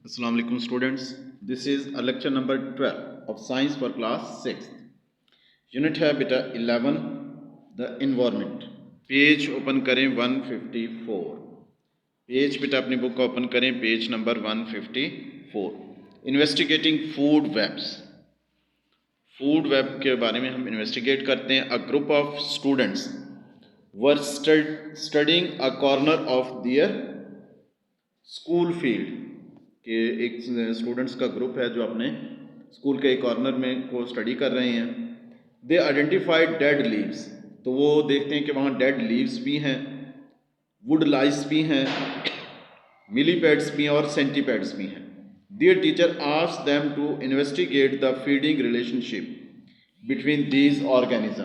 Assalamu alaikum students. This is a lecture number 12 of science for class 6th. Unit है बेटा 11 the environment. Page open करें 154. Page बेटा अपनी book का open करें page number 154. Investigating food webs. Food web के बारे में हम इन्वेस्टिगेट करते हैं. A group of students were studying a corner of their school field. कि एक स्टूडेंट्स का ग्रुप है जो अपने स्कूल के एक कॉर्नर में को स्टडी कर रहे हैं. दे आइडेंटिफाइड डेड लीव्स. तो वो देखते हैं कि वहाँ डेड लीव्स भी हैं, वुड लाइस भी हैं, मिलीपेड्स भी हैं और सेंटीपेड्स भी हैं. Their teacher asked them to investigate the feeding relationship between these organism.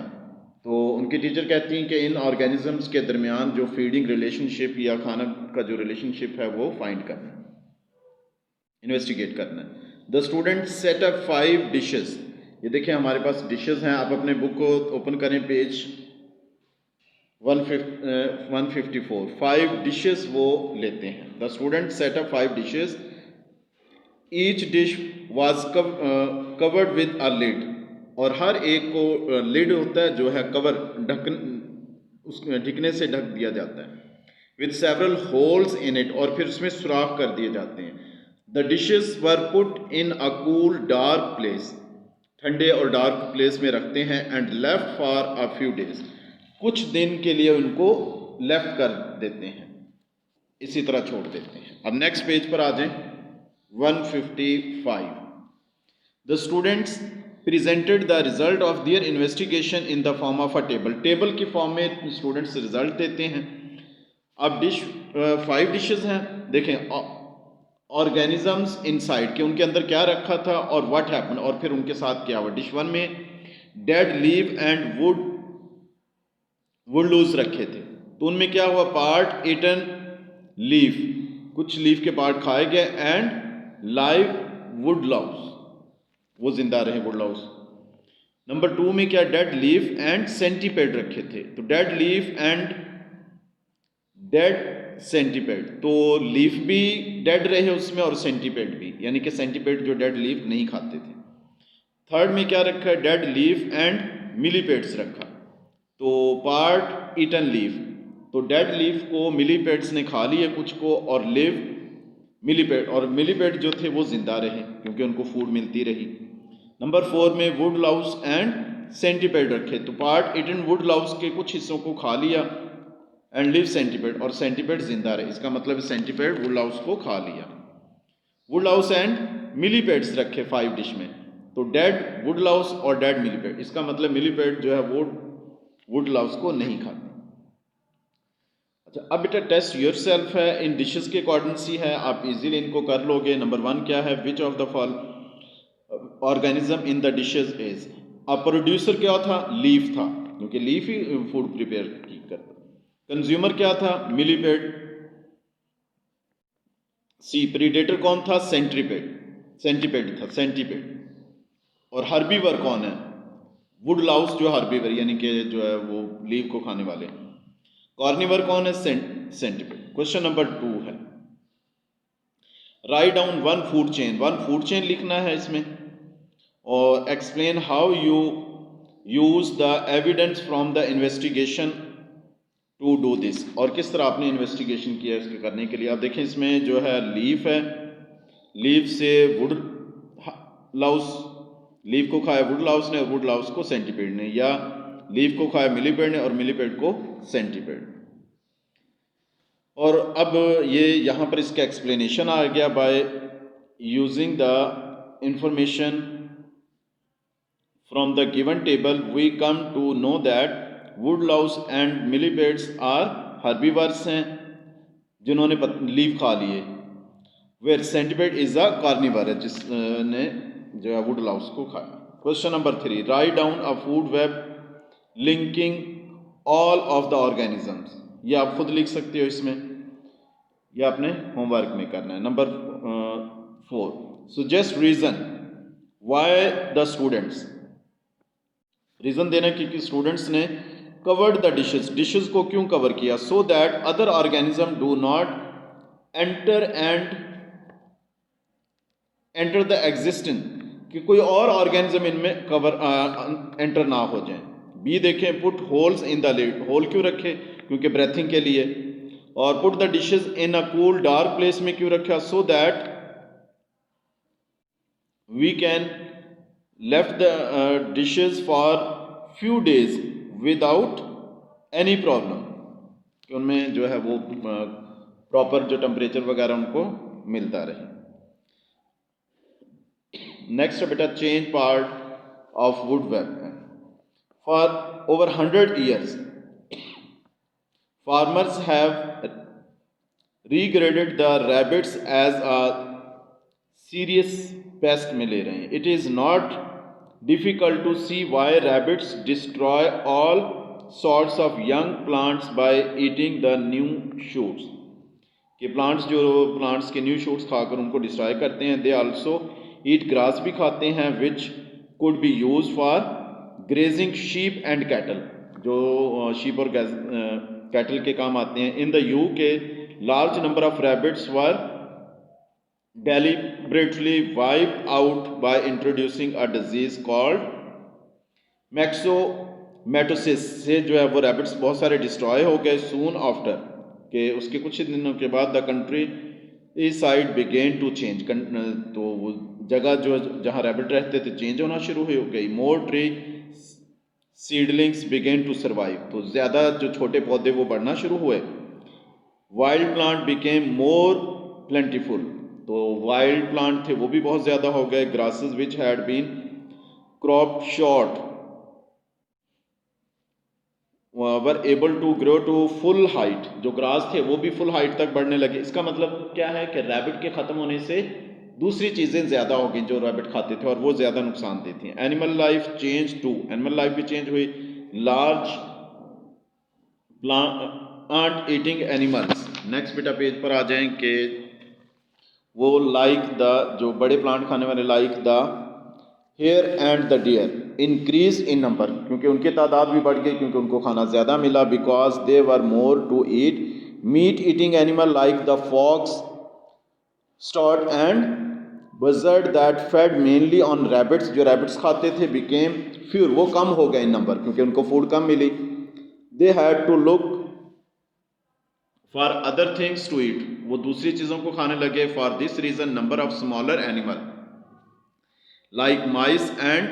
तो उनकी टीचर कहती हैं कि इन ऑर्गेनिजम्स के दरमियान जो फीडिंग रिलेशनशिप या खाना का जो रिलेशनशिप है वो फाइंड करना है, इन्वेस्टिगेट करना है. The student set up 5 dishes. ये देखिए हमारे पास डिशेस हैं. आप अपने बुक को ओपन करें पेज 154. 5 डिशेस वो लेते हैं. The student set up 5 dishes. Each dish was covered with a lid. और हर एक को लिड होता है जो है कवर, ढक्कन, उस ढकने से ढक दिया जाता है. With several holes in it. और फिर उसमें सुराख कर दिए जाते हैं. The dishes were put in a cool dark place. ठंडे और डार्क प्लेस में रखते हैं. And left for a few days. कुछ दिन के लिए उनको लेफ्ट कर देते हैं, इसी तरह छोड़ देते हैं. अब नेक्स्ट पेज पर आ जाएं. 155. The students presented the result of their investigation in the form of a table. Table की फॉर्म में स्टूडेंट्स रिजल्ट देते हैं. अब 5 डिशेज हैं. देखें ऑर्गेनिजम्स इनसाइड के उनके अंदर क्या रखा था और व्हाट हैपन, और फिर उनके साथ क्या हुआ. डिश 1 में dead leave and would lose रखे थे. तो उनमें क्या हुआ, पार्ट ईटन लीफ, कुछ लीफ के पार्ट खाए गए. एंड लाइव वुड लाउस, वो जिंदा रहे वुड लाउस. नंबर 2 में क्या, डेड लीफ एंड सेंटीपेड रखे थे. तो dead leaf and dead centipede. तो लीफ भी डेड रहे उसमें और सेंटीपेड भी, यानी कि सेंटीपेड जो डेड लीफ नहीं खाते थे. थर्ड में क्या रखा है, डेड लीफ एंड मिलीपेड्स रखा. तो पार्ट ईटन लीफ. तो डेड लीफ को मिलीपेड्स ने खा लिया कुछ को, और लिव मिलीपेड, और मिलीपेड जो थे वो जिंदा रहे क्योंकि उनको फूड मिलती रही. नंबर 4 में वुड लाउस एंड सेंटीपेड रखे. तो पार्ट ईटन वुड लाउस के कुछ हिस्सों को खा लिया एंड लिव सेंटीपेड, और सेंटीपेड जिंदा रहे. इसका मतलब सेंटीपेड वुड लाउस को खा लिया. वुड लाउस एंड मिलीपेड्स रखे 5 डिश में. तो डेड वुड लाउस और डेड मिलीपेड. इसका मतलब मिलीपेड जो है वो वुड लाउस को नहीं खाते. अच्छा, अब बेटा टेस्ट योरसेल्फ है. इन डिशेस के अकॉर्डिंग सी है, आप इजीली इनको कर लोगे. नंबर 1 क्या है, which of the fall organism in the dishes is. अब प्रोड्यूसर क्या था, लीफ था, क्योंकि लीफ ही फूड प्रिपेयर करता. कंज्यूमर क्या था, मिलीपेड. सी प्रीडेटर कौन था, सेंटीपेड था, सेंटीपेड. और हर्बीवर कौन है, वुड लाउस जो हर्बीवर यानी कि जो है वो लीव को खाने वाले. कॉर्निवर कौन है, सेंटीपेड. क्वेश्चन नंबर 2 है, right down one food chain लिखना है इसमें, और explain how you use the evidence from the investigation to do this. और किस तरह आपने इन्वेस्टिगेशन किया इसके करने के लिए. आप देखें इसमें जो है लीफ है, लीफ से वुड लाउस, लीफ को खाया वुड लाउस ने और वुड लाउस को सेंटीपेड ने, या लीफ को खाया मिलीपेड ने और मिलीपेड को सेंटीपेड. और अब ये यहाँ पर इसका एक्सप्लेनेशन आ गया. By using the information from the given table we come to know that wood louse and millipedes are herbivores हैं जिन्होंने लीफ खा लिए, where centipede is a carnivore है जिसने जो है वुड लाउस को खाया. Question number 3, write down a food web linking all of the organisms. ये आप खुद लिख सकते हो इसमें, या अपने होमवर्क में करना है. Number 4, suggest reason why the students. Reason देना कि स्टूडेंट्स ने कवर्ड द डिशेस को क्यों कवर किया. So that other organism do not enter and enter the existence, कि कोई और ऑर्गेनिज्म इनमें कवर एंटर ना हो जाए। बी देखें, put holes in the lid, hole क्यों रखे, क्योंकि ब्रेथिंग के लिए। और put the dishes in a cool dark place में क्यों रखा, so that we can left the dishes for few days without any problem, कि उनमें जो है वो प्रॉपर जो टेम्परेचर वगैरह उनको मिलता रहे। नेक्स्ट बेटा, change part of would web. For over 100 years farmers have regarded the rabbits as a serious pest में ले रहे हैं। It is not difficult to see why rabbits destroy all sorts of young plants by eating the new shoots, कि plants जो plants के new shoots खाकर उनको destroy करते हैं। दे आल्सो ईट ग्रास भी खाते हैं, which could be use for grazing sheep and cattle, जो शीप और कैटल के काम आते हैं। इन द यू के large number of rabbits were deliberately wiped out by introducing a disease called मैक्सोमेटोसिस, से जो है वो रैबिट्स बहुत सारे डिस्ट्रॉय हो गए। सून आफ्टर, कि उसके कुछ दिनों के बाद द कंट्री इस साइड बिगेन टू चेंज, तो वो जगह जो जहाँ रैबिट रहते थे चेंज होना शुरू हो गई। More tree seedlings began to survive, तो ज़्यादा जो छोटे पौधे वो बढ़ना शुरू हुए। Wild plant became more plentiful, तो वाइल्ड प्लांट थे वो भी बहुत ज़्यादा हो गए। Grasses which had been crop short were able to grow to full height, जो ग्रास थे वो भी फुल हाइट तक बढ़ने लगे। इसका मतलब क्या है कि रैबिट के ख़त्म होने से दूसरी चीज़ें ज़्यादा हो गई जो रैबिट खाते थे, और वो ज़्यादा नुकसान देती हैं। Animal life change too, animal life भी चेंज हुई। Large plant eating animals, next बेटा पेज पर आ जाएं कि वो लाइक द, जो बड़े प्लांट खाने वाले, like the hare and the deer increase in number, क्योंकि उनकी तादाद भी बढ़ गई, क्योंकि उनको खाना ज़्यादा मिला। Because they were more to eat meat eating animal like the fox, stoat and buzzard that fed mainly on rabbits, जो रैबिट्स खाते थे, बिकेम फ्यूर, वो कम हो गए इन नंबर, क्योंकि उनको फूड कम मिली। They had to look for other things to eat, वो दूसरी चीज़ों को खाने लगे। For this reason number of smaller animal like mice and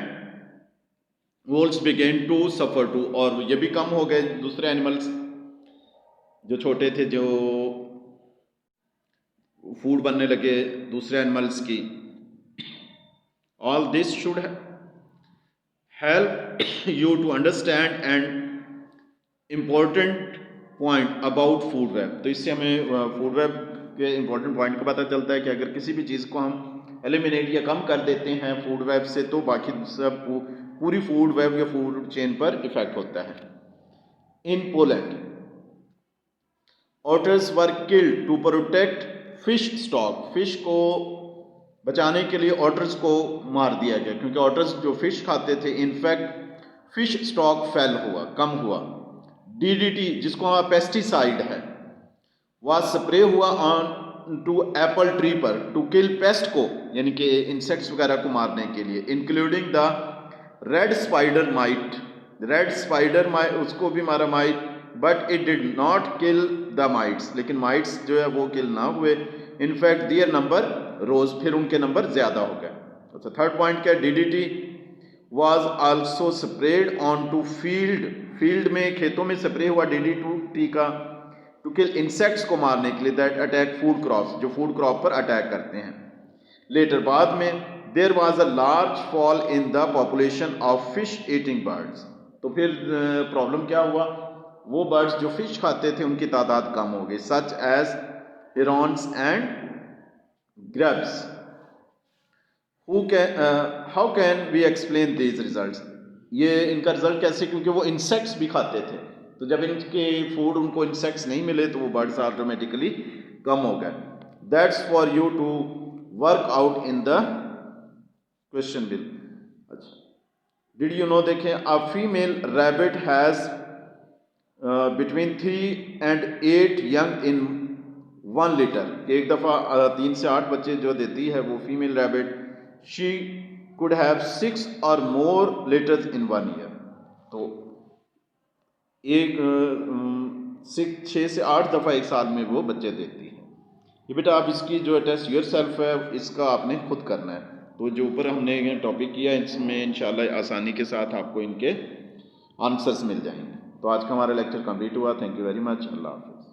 voles began to suffer too, और ये भी कम हो गए दूसरे एनिमल्स जो छोटे थे, जो फूड बनने लगे दूसरे एनिमल्स की। All this should help you to understand and important point about food web, तो इससे हमें फूड वेब के इम्पोर्टेंट पॉइंट का पता चलता है कि अगर किसी भी चीज़ को हम एलिमिनेट या कम कर देते हैं फूड वेब से, तो बाकी सब पूरी फूड वेब या फूड चेन पर इफेक्ट होता है। In Poland otters were killed to protect fish stock, fish को बचाने के लिए ऑटर्स को मार दिया गया, क्योंकि ऑटर्स जो फिश खाते थे। इनफैक्ट फिश स्टॉक फेल हुआ, कम हुआ। डीडीटी, जिसको पेस्टिसाइड है, वह स्प्रे हुआ ऑन टू एप्पल ट्री पर टू किल पेस्ट को, यानी कि इंसेक्ट्स वगैरह को मारने के लिए। Including the red spider mite, red spider mite उसको भी मारा might, but it did not kill the mites, लेकिन माइट्स जो है वो किल ना हुए। इनफैक्ट दियर नंबर रोज, फिर उनके नंबर ज़्यादा हो गए। अच्छा, थर्ड पॉइंट क्या है, DDT was also spread on to field, field में खेतों में स्प्रे हुआ डीडीटी का, टू किल इंसेक्ट्स को मारने के लिए, दैट अटैक फूड क्रॉप्स, जो फूड क्रॉप पर अटैक करते हैं। लेटर बाद में there was a large fall in the population of fish eating birds, तो फिर प्रॉब्लम क्या हुआ, वो बर्ड्स जो फिश खाते थे उनकी तादाद कम हो गई। Such as herons and grubs. How can we explain these results? ये इनका रिजल्ट कैसे, क्योंकि वो इंसेक्ट्स भी खाते थे, तो जब इनके फूड उनको इंसेक्ट्स नहीं मिले तो वो बर्ड्स ऑटोमेटिकली कम हो गए। That's for you to work out in the question bill. अच्छा, डिड यू नो, देखें, a female rabbit has between 3 and 8 young in 1 litter, एक दफ़ा 3 से 8 बच्चे जो देती है वो female rabbit, she could have 6 और मोर लीटर्स इन 1 ईयर। तो एक 6 से 8 दफ़ा एक साल में वो बच्चे देती है। ये बेटा आप इसकी जो टेस्ट योर सेल्फ है इसका आपने खुद करना है। तो जो ऊपर हमने ये टॉपिक किया इसमें इंशाल्लाह आसानी के साथ आपको इनके आंसर्स मिल जाएंगे। तो आज का हमारा लेक्चर कंप्लीट हुआ। Thank you very much. अल्लाह हाफ़िज़।